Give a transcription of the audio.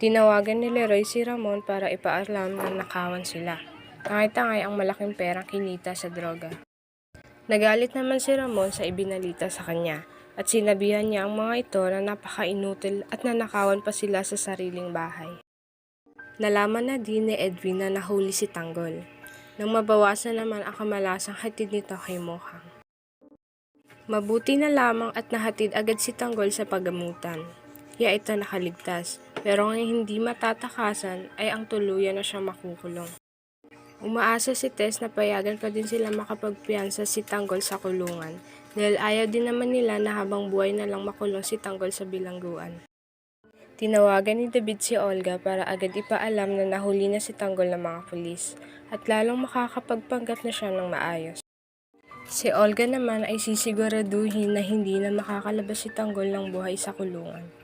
Tinawagan ni Leroy si Ramon para ipaalam na nakawan sila. Tangay-tangay ang malaking perang kinita sa droga. Nagalit naman si Ramon sa ibinalita sa kanya at sinabihan niya ang mga ito na napaka-inutil at nanakawan pa sila sa sariling bahay. Nalaman na din ni Edwin na nahuli si Tanggol, nang mabawasan naman ang kamalasang hatid nito kay Mohang. Mabuti na lamang at nahatid agad si Tanggol sa pagamutan. Kaya ito nakaligtas, pero ang hindi matatakasan ay ang tuluyan na siyang makukulong. Umaasa si Tess na payagan pa din sila makapagpiyansa si Tanggol sa kulungan dahil ayaw din naman nila na habang buhay na lang makulong si Tanggol sa bilangguan. Tinawagan ni David si Olga para agad ipaalam na nahuli na si Tanggol ng mga pulis at lalong makakapagpanggap na siya ng maayos. Si Olga naman ay sisiguraduhin na hindi na makakalabas si Tanggol ng buhay sa kulungan.